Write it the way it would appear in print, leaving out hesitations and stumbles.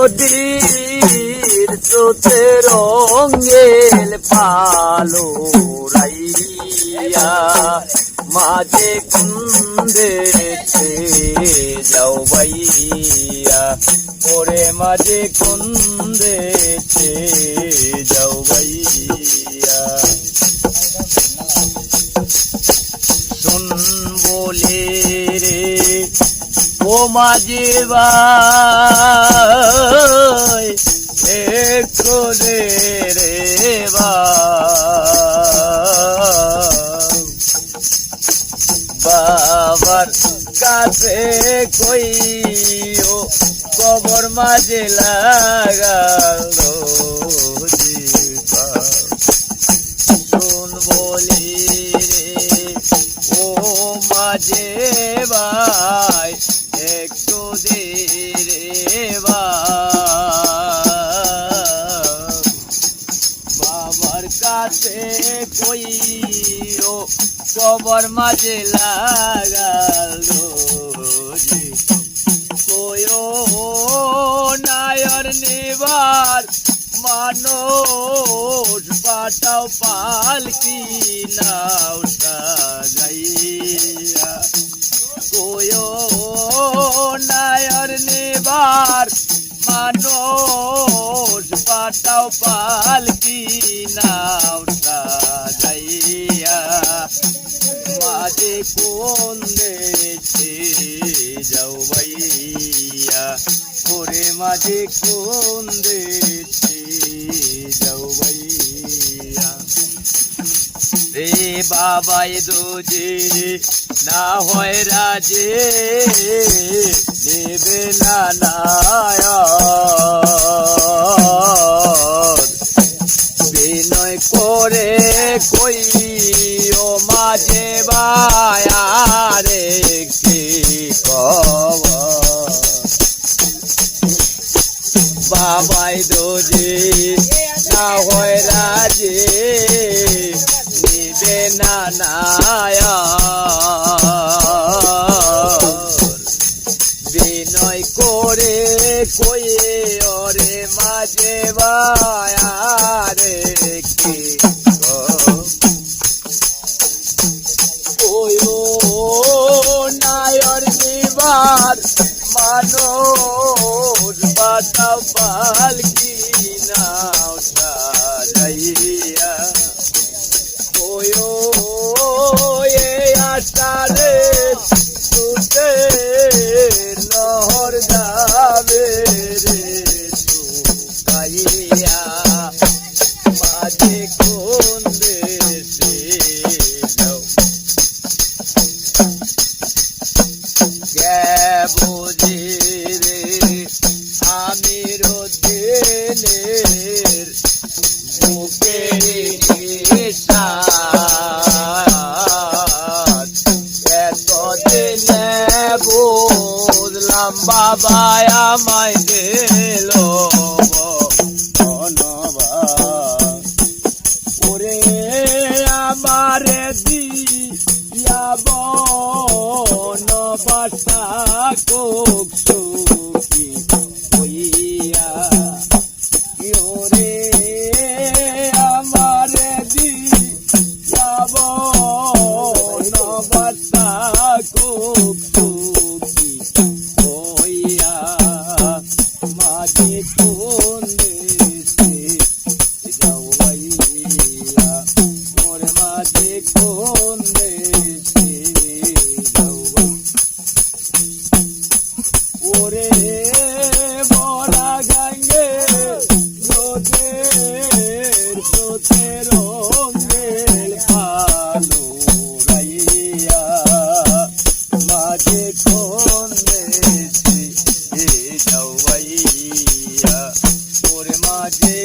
নদীর স্রোতে রঙেল পালো রাইয়া মাঝে কুন্দেছে যাও বাইয়া ওরে মাঝে কুন্দেছে যাও বাইয়া শুন বলে রে ও মাঝে ভাই একটু দে রে বাবার কাছে কইও কবর মাঝে লাগালো শুন বলি রে ও মাঝে ভাই একটু দে রে বাবার কাছে কইও কবর মাঝে লাগালো কয়ো নায়র নিবার মানুষ পাঠাও পালকি নাও সাজাইয়া কয়ো নায়র নিবার মানুষ পাঠাও পালকি নাও সাজাইয়া মাঝে কোন দেশে যাও ভাইয়া ওরে মাঝে কোন দেশে যাও ভাইয়া রে বাবাই দোজে না হয় রাজে নেবে না বিনয় করে কইও মাঝে বায়ারে কি বাবাই দোজে না হয় রাজে নিবে না বিনয় করে কয়ে ওরে মাঝে বায়ারে কি নায়র নিবার মানুষ বাতাও পালকি নাও সাজাইয়া এ আশারে সুতে নহর যাবে রে শুকাইয়া মাঝে কোন দেশে যাও বুঝি রে আমি রোদিনের বুকের এতদিনে বুঝলাম বাবা আমায় দিল ওরে আমারে দিয়া বাসা কোক সুখী হইয়া ওরে আমারে দিয়া বাসা কোক সুখী হইয়া মাঝে কোন দেশে যাও ভাইয়া মোর মাঝে কোন দেশে ওরে মরা গাঙ্গে নদের স্রোতে রঙেল পালো রাইয়া মাঝে কোন দেশে যাও ভাইয়া ওরে মাঝে